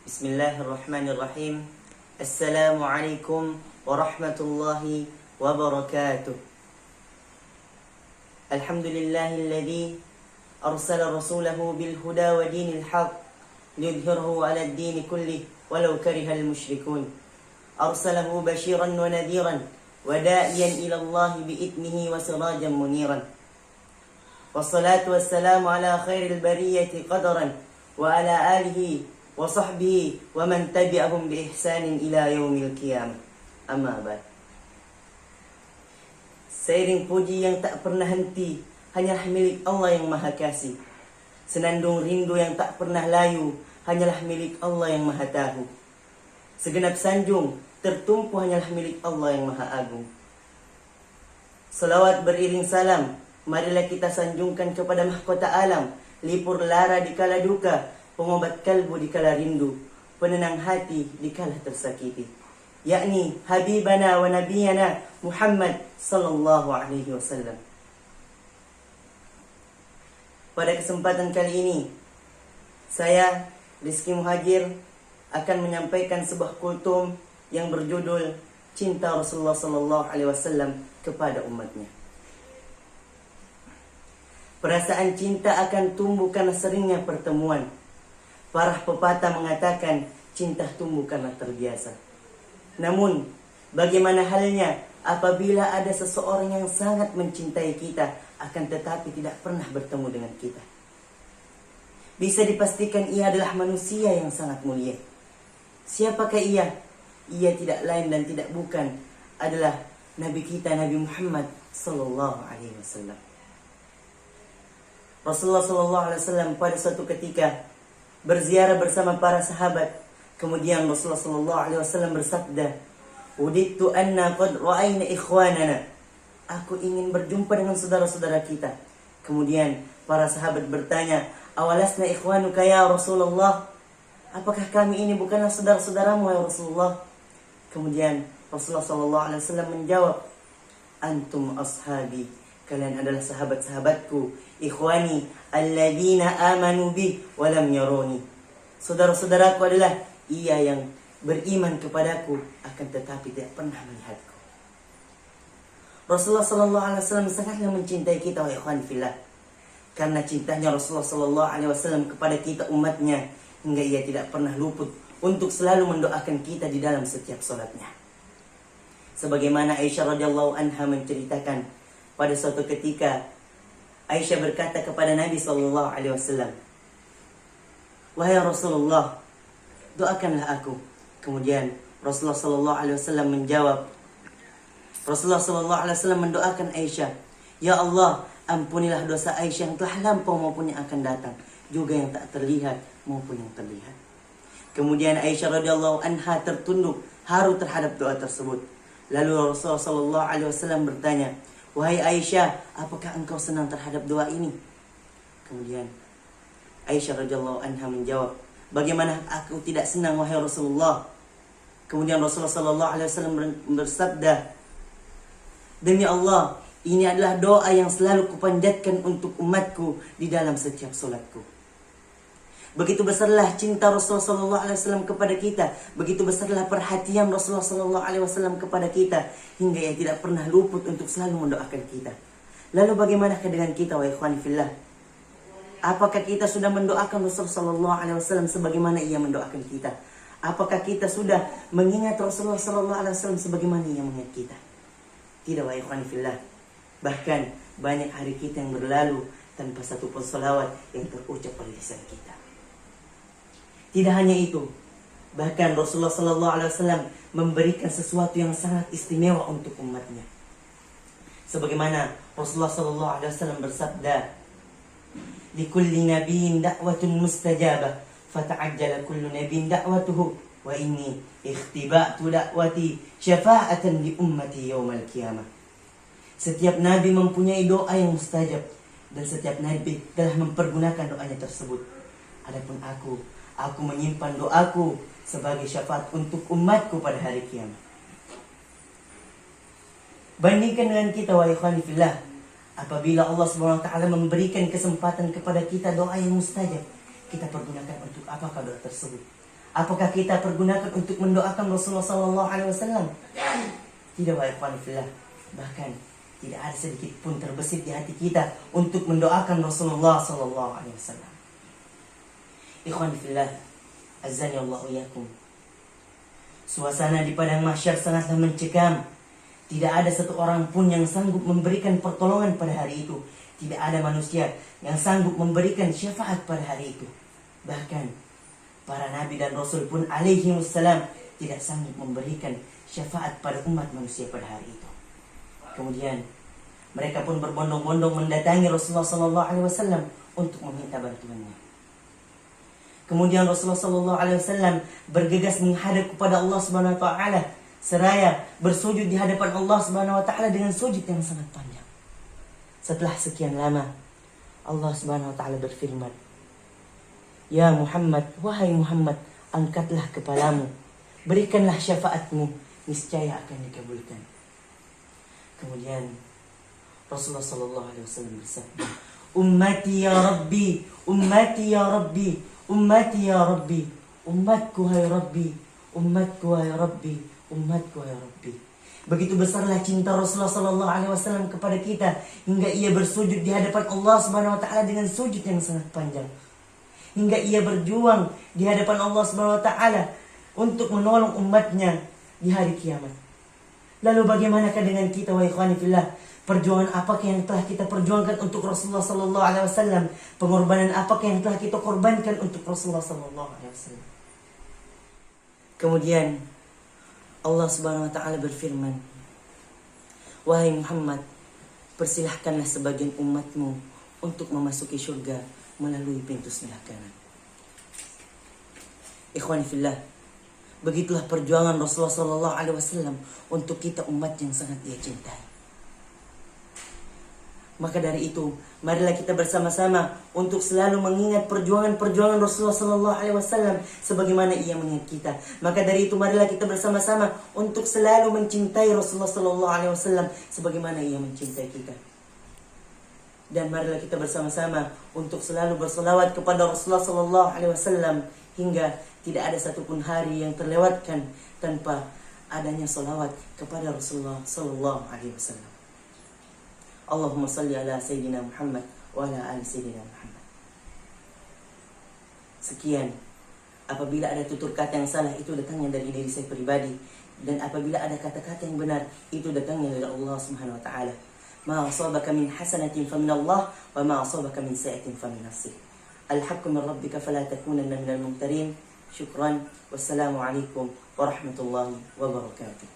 Bismillahirrahmanirrahim. Assalamualaikum warahmatullahi wabarakatuh. Alhamdulillahilladzi arsala rasulahu bil huda wa dinil haq liyudhhirahu 'ala ad-din kullih walau karihal musyrikun. Arsalahu basyiran wa nadhiran wa da'iyan ila Allah bi'idnihi wa sirajan muniran. Wassalatu wassalamu ala khairil bariyati qadaran wa ala alihi wa sahbihi wa man tabi'ahum bi ihsanin ila yaumil qiyamah. Amma ba'd. Seiring puji yang tak pernah henti hanyalah milik Allah yang Maha Kasih. Senandung rindu yang tak pernah layu hanyalah milik Allah yang Maha Tahu. Segenap sanjung tertumpu hanyalah milik Allah yang Maha Agung. Salawat beriring salam, marilah kita sanjungkan kepada mahkota alam, lipur lara di kala duka, pengobat kalbu di kala rindu, penenang hati di kala tersakiti, yakni habibana wa nabiyana Muhammad sallallahu alaihi wasallam. Pada kesempatan kali ini, saya Rizky Muhajir akan menyampaikan sebuah kultum yang berjudul Cinta Rasulullah sallallahu alaihi wasallam kepada umatnya. Perasaan cinta akan tumbuh karena seringnya pertemuan. Para pepatah mengatakan cinta tumbuh karena terbiasa. Namun, bagaimana halnya apabila ada seseorang yang sangat mencintai kita, akan tetapi tidak pernah bertemu dengan kita? Bisa dipastikan ia adalah manusia yang sangat mulia. Siapakah ia? Ia tidak lain dan tidak bukan adalah Nabi kita, Nabi Muhammad sallallahu alaihi wasallam. Rasulullah sallallahu alaihi wasallam pada suatu ketika berziarah bersama para sahabat. Kemudian Rasulullah sallallahu alaihi wasallam bersabda, "Udittu anna qad ra'ayna ikhwanana." Aku ingin berjumpa dengan saudara-saudara kita. Kemudian para sahabat bertanya, "Awalasna ikhwanuka ya Rasulullah?" Apakah kami ini bukanlah saudara-saudaramu ya Rasulullah? Kemudian Rasulullah sallallahu alaihi wasallam menjawab, "Antum ashabi." Kalian adalah sahabat-sahabatku, ikhwani alladzina amanu bi wa lam yaruni. Saudara-saudaraku adalah ia yang beriman kepadaku akan tetapi tidak pernah melihatku. Rasulullah sallallahu alaihi wasallam sangatlah mencintai kita wahai ikhwan fillah. Karena cintanya Rasulullah sallallahu alaihi wasallam kepada kita umatnya, hingga ia tidak pernah luput untuk selalu mendoakan kita di dalam setiap salatnya. Sebagaimana Aisyah radhiyallahu anha menceritakan, pada suatu ketika Aisyah berkata kepada Nabi sallallahu alaihi wasallam, "Wahai Rasulullah, doakanlah aku." Kemudian Rasulullah sallallahu alaihi wasallam menjawab, Rasulullah sallallahu alaihi wasallam mendoakan Aisyah, "Ya Allah, ampunilah dosa Aisyah yang telah lampau maupun yang akan datang, juga yang tak terlihat maupun yang terlihat." Kemudian Aisyah radhiyallahu anha tertunduk haru terhadap doa tersebut. Lalu Rasulullah sallallahu alaihi wasallam bertanya, "Wahai Aisyah, apakah engkau senang terhadap doa ini?" Kemudian Aisyah radhiyallahu anha menjawab, "Bagaimana aku tidak senang wahai Rasulullah?" Kemudian Rasulullah sallallahu alaihi wasallam bersabda, "Demi Allah, ini adalah doa yang selalu kupanjatkan untuk umatku di dalam setiap salatku." Begitu besarlah cinta Rasulullah sallallahu alaihi wasallam kepada kita, begitu besarlah perhatian Rasulullah sallallahu alaihi wasallam kepada kita, hingga ia tidak pernah luput untuk selalu mendoakan kita. Lalu bagaimanakah dengan kita wahai ikhwan fillah? Apakah kita sudah mendoakan Rasulullah sallallahu alaihi wasallam sebagaimana ia mendoakan kita? Apakah kita sudah mengingat Rasulullah sallallahu alaihi wasallam sebagaimana ia mengingat kita? Tidak wahai ikhwan fillah. Bahkan banyak hari kita yang berlalu tanpa satu pun salawat yang terucap oleh lisan kita. Tidak hanya itu, bahkan Rasulullah sallallahu alaihi wasallam memberikan sesuatu yang sangat istimewa untuk umatnya. Sebagaimana Rasulullah sallallahu alaihi wasallam bersabda, "Likulli nabiyyin da'watun mustajabah, fata'ajjala kullu nabiyyin da'watuhu, wa inni ikhtiba'tu da'wati syafa'atan li ummati yaumal qiyamah." Setiap nabi mempunyai doa yang mustajab, dan setiap nabi telah mempergunakan doanya tersebut. Adapun aku menyimpan doaku sebagai syafaat untuk umatku pada hari kiamat. Bandingkan dengan kita wahai ikhwan fillah, apabila Allah Subhanahu wa taala memberikan kesempatan kepada kita doa yang mustajab, kita pergunakan untuk apakah doa tersebut? Apakah kita pergunakan untuk mendoakan Rasulullah sallallahu alaihi wasallam? Tidak, wahai ikhwan fillah. Bahkan tidak ada sedikit pun terbesit di hati kita untuk mendoakan Rasulullah sallallahu alaihi wasallam. Ikhwan fillah, azani Allah iyakum. Suasana di padang mahsyar sangatlah mencekam. Tidak ada satu orang pun yang sanggup memberikan pertolongan pada hari itu. Tidak ada manusia yang sanggup memberikan syafaat pada hari itu. Bahkan para nabi dan rasul pun alaihi wassalam tidak sanggup memberikan syafaat pada umat manusia pada hari itu. Kemudian mereka pun berbondong-bondong mendatangi Rasulullah sallallahu alaihi wasallam untuk meminta bantuannya. Kemudian Rasulullah sallallahu alaihi wasallam bergegas menghadap kepada Allah Subhanahu wa taala seraya bersujud di hadapan Allah Subhanahu wa taala dengan sujud yang sangat panjang. Setelah sekian lama, Allah Subhanahu wa taala berfirman, "Ya Muhammad, wahai Muhammad, angkatlah kepalamu, berikanlah syafaatmu, niscaya akan dikabulkan." Kemudian Rasulullah sallallahu alaihi wasallam bersabda, "Ummati ya Rabbi, ummati ya Rabbi, ummati ya Rabbi, umatku hai Rabbi, umatku hai Rabbi, umatku hai Rabbi." Begitu besarlah cinta Rasulullah sallallahu alaihi wasallam kepada kita hingga ia bersujud di hadapan Allah Subhanahu wa taala dengan sujud yang sangat panjang. Hingga ia berjuang di hadapan Allah Subhanahu wa taala untuk menolong umatnya di hari kiamat. Lalu bagaimanakah dengan kita, wahai ikhwani fillah? Perjuangan apakah yang telah kita perjuangkan untuk Rasulullah sallallahu alaihi wasallam? Pengorbanan apakah yang telah kita korbankan untuk Rasulullah sallallahu alaihi wasallam? Kemudian Allah Subhanahu wa taala berfirman, "Wahai Muhammad, persilahkanlah sebagian umatmu untuk memasuki surga melalui pintu sebelah kanan." Ikhwani fillah, begitulah perjuangan Rasulullah sallallahu alaihi wasallam untuk kita umat yang sangat dia cintai. Maka dari itu, marilah kita bersama-sama untuk selalu mengingat perjuangan-perjuangan Rasulullah sallallahu alaihi wasallam sebagaimana ia mengingat kita. Maka dari itu, marilah kita bersama-sama untuk selalu mencintai Rasulullah sallallahu alaihi wasallam sebagaimana ia mencintai kita. Dan marilah kita bersama-sama untuk selalu berselawat kepada Rasulullah sallallahu alaihi wasallam hingga tidak ada satupun hari yang terlewatkan tanpa adanya selawat kepada Rasulullah sallallahu alaihi wasallam. Allahumma salli ala Sayyidina Muhammad wa ala ali Sayyidina Muhammad. Sekian. Apabila ada tutur kata yang salah, itu datangnya dari diri saya pribadi. Dan apabila ada kata-kata yang benar, itu datangnya dari Allah Subhanahu wa taala. Ma asabaka min hasanatin fa min Allah, wa ma asabaka min sayi'atin fa min nafsik. Al-haqqu min rabbika fala takunanna minal mumtarin. Syukran. Wassalamu alaikum warahmatullahi wabarakatuh.